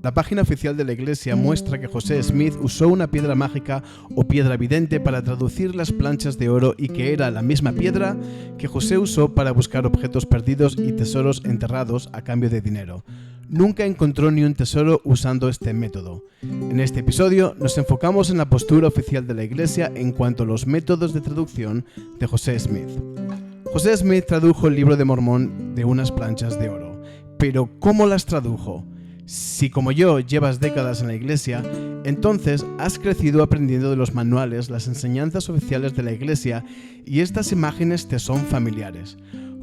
La página oficial de la iglesia muestra que José Smith usó una piedra mágica o piedra vidente para traducir las planchas de oro y que era la misma piedra que José usó para buscar objetos perdidos y tesoros enterrados a cambio de dinero. Nunca encontró ni un tesoro usando este método. En este episodio nos enfocamos en la postura oficial de la iglesia en cuanto a los métodos de traducción de José Smith. José Smith tradujo el Libro de Mormón de unas planchas de oro. Pero ¿cómo las tradujo? Si como yo llevas décadas en la iglesia, entonces has crecido aprendiendo de los manuales, las enseñanzas oficiales de la iglesia y estas imágenes te son familiares.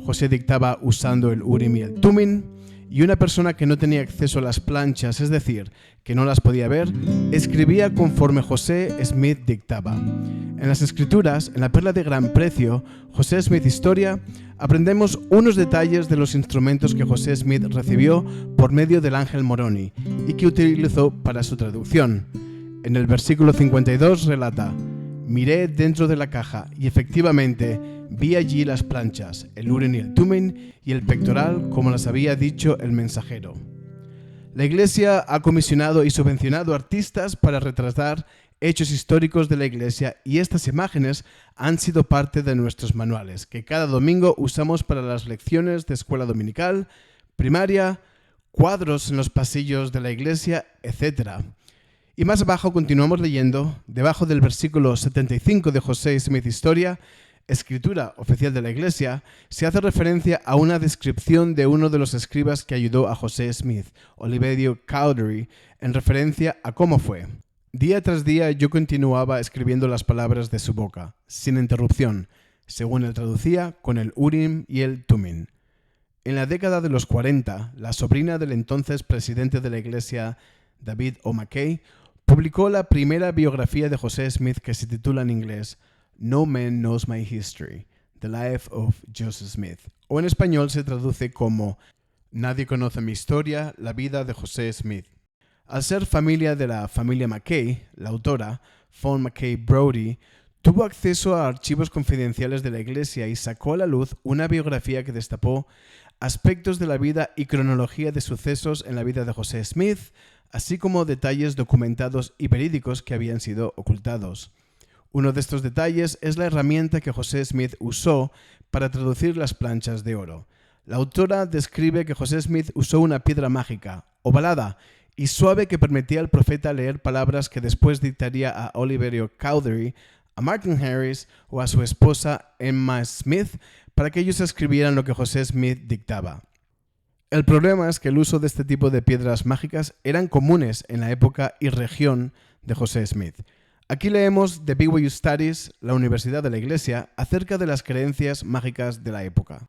José dictaba usando el Urim y el Tumim, y una persona que no tenía acceso a las planchas, es decir, que no las podía ver, escribía conforme José Smith dictaba. En las escrituras, en la perla de gran precio, José Smith Historia, aprendemos unos detalles de los instrumentos que José Smith recibió por medio del ángel Moroni y que utilizó para su traducción. En el versículo 52 relata: miré dentro de la caja y efectivamente vi allí las planchas, el Urim y el Tumim y el pectoral, como las había dicho el mensajero. La iglesia ha comisionado y subvencionado artistas para retratar hechos históricos de la iglesia y estas imágenes han sido parte de nuestros manuales, que cada domingo usamos para las lecciones de escuela dominical, primaria, cuadros en los pasillos de la iglesia, etc. Y más abajo continuamos leyendo, debajo del versículo 75 de José Smith Historia, escritura oficial de la iglesia, se hace referencia a una descripción de uno de los escribas que ayudó a José Smith, Oliverio Cowdery, en referencia a cómo fue. Día tras día yo continuaba escribiendo las palabras de su boca, sin interrupción, según él traducía, con el Urim y el Tumim. En la década de los 40, la sobrina del entonces presidente de la iglesia, David O. McKay, publicó la primera biografía de José Smith que se titula en inglés No Man Knows My History, The Life of Joseph Smith, o en español se traduce como Nadie conoce mi historia, la vida de José Smith. Al ser familia de la familia McKay, la autora, Fawn McKay Brody, tuvo acceso a archivos confidenciales de la iglesia y sacó a la luz una biografía que destapó aspectos de la vida y cronología de sucesos en la vida de José Smith, así como detalles documentados y verídicos que habían sido ocultados. Uno de estos detalles es la herramienta que José Smith usó para traducir las planchas de oro. La autora describe que José Smith usó una piedra mágica, ovalada y suave que permitía al profeta leer palabras que después dictaría a Oliverio Cowdery, a Martin Harris o a su esposa Emma Smith para que ellos escribieran lo que José Smith dictaba. El problema es que el uso de este tipo de piedras mágicas eran comunes en la época y región de José Smith. Aquí leemos de BYU Studies, la Universidad de la Iglesia, acerca de las creencias mágicas de la época.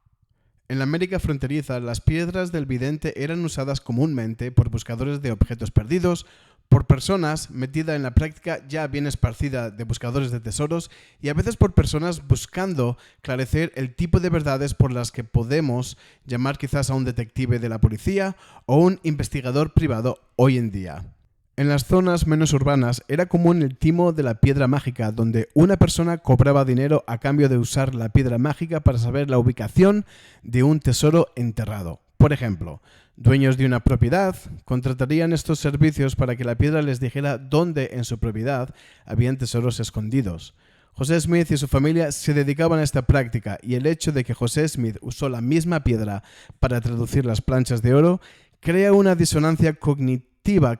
En la América fronteriza, las piedras del vidente eran usadas comúnmente por buscadores de objetos perdidos, por personas metida en la práctica ya bien esparcida de buscadores de tesoros y a veces por personas buscando esclarecer el tipo de verdades por las que podemos llamar quizás a un detective de la policía o un investigador privado hoy en día. En las zonas menos urbanas era común el timo de la piedra mágica, donde una persona cobraba dinero a cambio de usar la piedra mágica para saber la ubicación de un tesoro enterrado. Por ejemplo, dueños de una propiedad contratarían estos servicios para que la piedra les dijera dónde en su propiedad habían tesoros escondidos. José Smith y su familia se dedicaban a esta práctica y el hecho de que José Smith usó la misma piedra para traducir las planchas de oro crea una disonancia cognitiva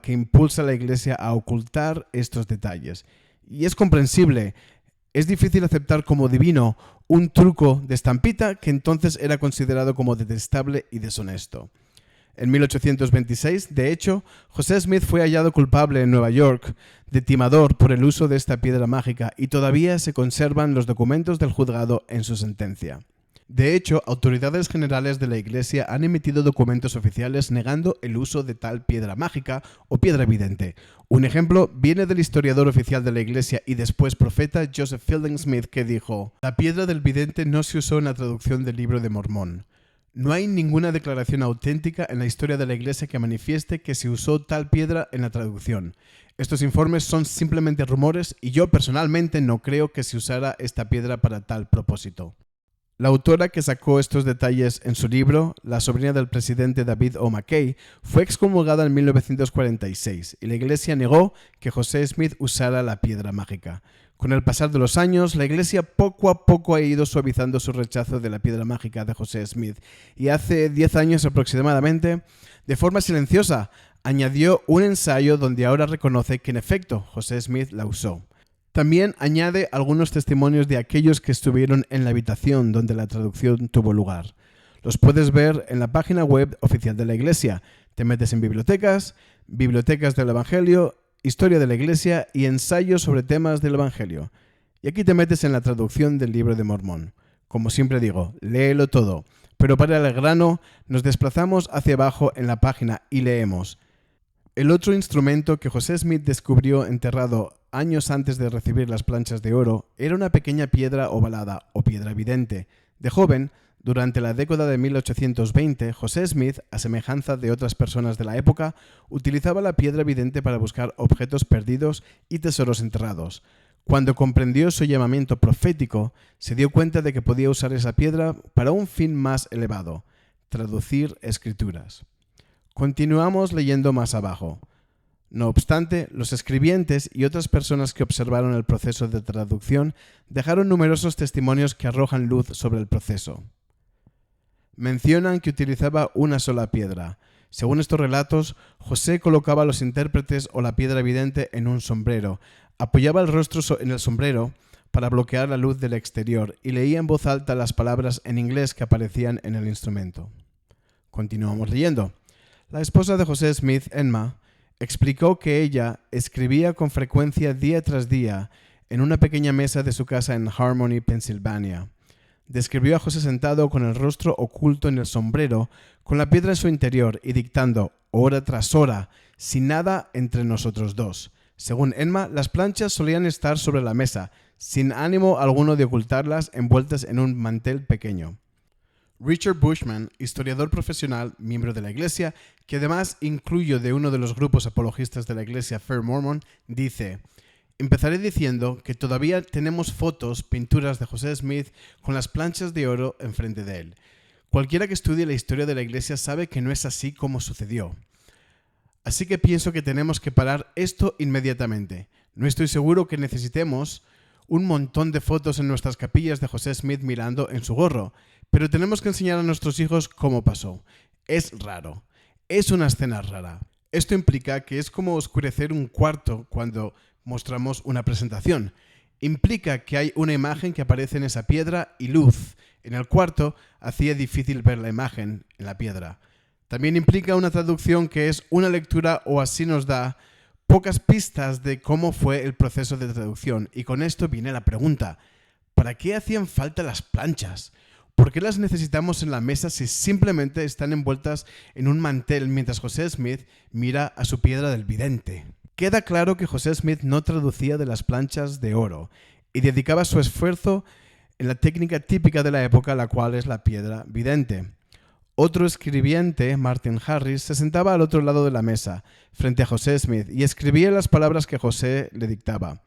que impulsa a la iglesia a ocultar estos detalles. Y es comprensible, es difícil aceptar como divino un truco de estampita que entonces era considerado como detestable y deshonesto. En 1826, de hecho, José Smith fue hallado culpable en Nueva York de timador por el uso de esta piedra mágica y todavía se conservan los documentos del juzgado en su sentencia. De hecho, autoridades generales de la Iglesia han emitido documentos oficiales negando el uso de tal piedra mágica o piedra vidente. Un ejemplo viene del historiador oficial de la Iglesia y después profeta Joseph Fielding Smith, que dijo: «La piedra del vidente no se usó en la traducción del Libro de Mormón. No hay ninguna declaración auténtica en la historia de la Iglesia que manifieste que se usó tal piedra en la traducción. Estos informes son simplemente rumores y yo personalmente no creo que se usara esta piedra para tal propósito». La autora que sacó estos detalles en su libro, la sobrina del presidente David O. McKay, fue excomulgada en 1946 y la Iglesia negó que José Smith usara la piedra mágica. Con el pasar de los años, la Iglesia poco a poco ha ido suavizando su rechazo de la piedra mágica de José Smith y hace 10 años aproximadamente, de forma silenciosa, añadió un ensayo donde ahora reconoce que en efecto José Smith la usó. También añade algunos testimonios de aquellos que estuvieron en la habitación donde la traducción tuvo lugar. Los puedes ver en la página web oficial de la Iglesia. Te metes en bibliotecas, bibliotecas del Evangelio, historia de la Iglesia y ensayos sobre temas del Evangelio. Y aquí te metes en la traducción del Libro de Mormón. Como siempre digo, léelo todo. Pero para el grano, nos desplazamos hacia abajo en la página y leemos: el otro instrumento que José Smith descubrió enterrado años antes de recibir las planchas de oro era una pequeña piedra ovalada o piedra vidente. De joven, durante la década de 1820, José Smith, a semejanza de otras personas de la época, utilizaba la piedra vidente para buscar objetos perdidos y tesoros enterrados. Cuando comprendió su llamamiento profético, se dio cuenta de que podía usar esa piedra para un fin más elevado: traducir escrituras. Continuamos leyendo más abajo. No obstante, los escribientes y otras personas que observaron el proceso de traducción dejaron numerosos testimonios que arrojan luz sobre el proceso. Mencionan que utilizaba una sola piedra. Según estos relatos, José colocaba a los intérpretes o la piedra vidente en un sombrero, apoyaba el rostro en el sombrero para bloquear la luz del exterior y leía en voz alta las palabras en inglés que aparecían en el instrumento. Continuamos leyendo. La esposa de José Smith, Emma, explicó que ella escribía con frecuencia día tras día en una pequeña mesa de su casa en Harmony, Pensilvania. Describió a José sentado con el rostro oculto en el sombrero, con la piedra en su interior y dictando hora tras hora, sin nada entre nosotros dos. Según Emma, las planchas solían estar sobre la mesa, sin ánimo alguno de ocultarlas, envueltas en un mantel pequeño. Richard Bushman, historiador profesional, miembro de la Iglesia, que además incluyo de uno de los grupos apologistas de la Iglesia Fair Mormon, dice: empezaré diciendo que todavía tenemos fotos, pinturas de José Smith con las planchas de oro enfrente de él. Cualquiera que estudie la historia de la Iglesia sabe que no es así como sucedió. Así que pienso que tenemos que parar esto inmediatamente. No estoy seguro que necesitemos un montón de fotos en nuestras capillas de José Smith mirando en su gorro, pero tenemos que enseñar a nuestros hijos cómo pasó. Es raro. Es una escena rara. Esto implica que es como oscurecer un cuarto cuando mostramos una presentación. Implica que hay una imagen que aparece en esa piedra y luz en el cuarto hacía difícil ver la imagen en la piedra. También implica una traducción que es una lectura o así nos da pocas pistas de cómo fue el proceso de traducción. Y con esto viene la pregunta: ¿para qué hacían falta las planchas? ¿Por qué las necesitamos en la mesa si simplemente están envueltas en un mantel mientras José Smith mira a su piedra del vidente? Queda claro que José Smith no traducía de las planchas de oro y dedicaba su esfuerzo en la técnica típica de la época, la cual es la piedra vidente. Otro escribiente, Martin Harris, se sentaba al otro lado de la mesa, frente a José Smith, y escribía las palabras que José le dictaba.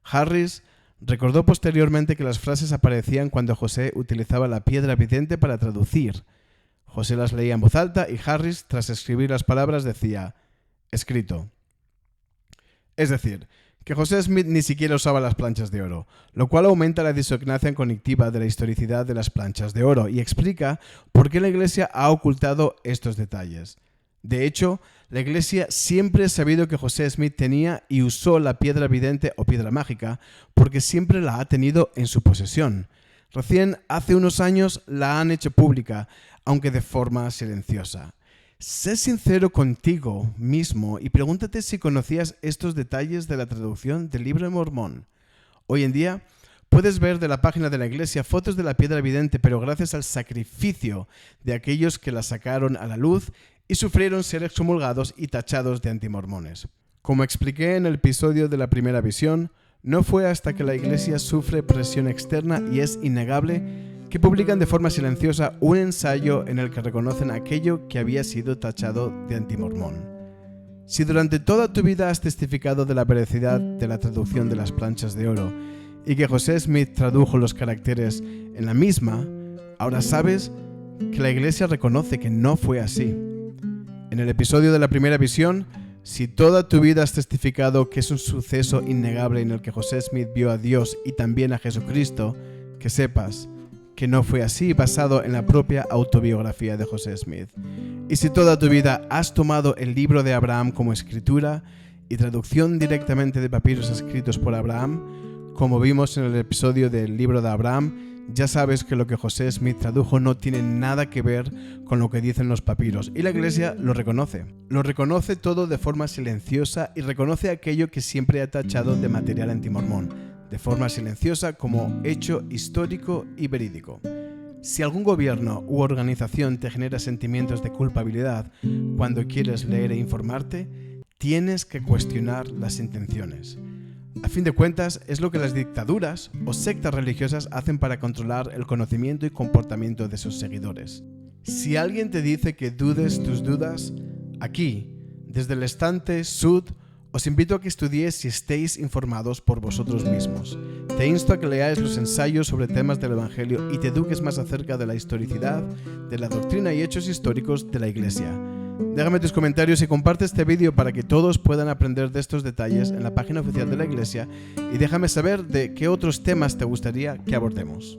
Harris recordó posteriormente que las frases aparecían cuando José utilizaba la piedra vidente para traducir. José las leía en voz alta y Harris, tras escribir las palabras, decía: escrito. Es decir, que José Smith ni siquiera usaba las planchas de oro, lo cual aumenta la disonancia cognitiva de la historicidad de las planchas de oro y explica por qué la Iglesia ha ocultado estos detalles. De hecho, la Iglesia siempre ha sabido que José Smith tenía y usó la piedra vidente o piedra mágica porque siempre la ha tenido en su posesión. Recién hace unos años la han hecho pública, aunque de forma silenciosa. Sé sincero contigo mismo y pregúntate si conocías estos detalles de la traducción del Libro de Mormón. Hoy en día puedes ver de la página de la Iglesia fotos de la piedra vidente, pero gracias al sacrificio de aquellos que la sacaron a la luz y sufrieron ser excomulgados y tachados de antimormones. Como expliqué en el episodio de la primera visión, no fue hasta que la Iglesia sufre presión externa y es innegable que publican de forma silenciosa un ensayo en el que reconocen aquello que había sido tachado de antimormón. Si durante toda tu vida has testificado de la veracidad de la traducción de las planchas de oro y que José Smith tradujo los caracteres en la misma, Ahora sabes que la Iglesia reconoce que no fue así. En el episodio de la primera visión, si toda tu vida has testificado que es un suceso innegable en el que José Smith vio a Dios y también a Jesucristo, que sepas que no fue así, basado en la propia autobiografía de José Smith. Y si toda tu vida has tomado el libro de Abraham como escritura y traducción directamente de papiros escritos por Abraham, como vimos en el episodio del libro de Abraham, ya sabes que lo que José Smith tradujo no tiene nada que ver con lo que dicen los papiros, y la Iglesia lo reconoce. Lo reconoce todo de forma silenciosa y reconoce aquello que siempre ha tachado de material antimormón, de forma silenciosa como hecho histórico y verídico. Si algún gobierno u organización te genera sentimientos de culpabilidad cuando quieres leer e informarte, tienes que cuestionar las intenciones. A fin de cuentas, es lo que las dictaduras o sectas religiosas hacen para controlar el conocimiento y comportamiento de sus seguidores. Si alguien te dice que dudes tus dudas, aquí, desde el estante Sud, os invito a que estudiéis y estéis informados por vosotros mismos. Te insto a que leáis los ensayos sobre temas del Evangelio y te eduques más acerca de la historicidad, de la doctrina y hechos históricos de la Iglesia. Déjame tus comentarios y comparte este vídeo para que todos puedan aprender de estos detalles en la página oficial de la Iglesia y déjame saber de qué otros temas te gustaría que abordemos.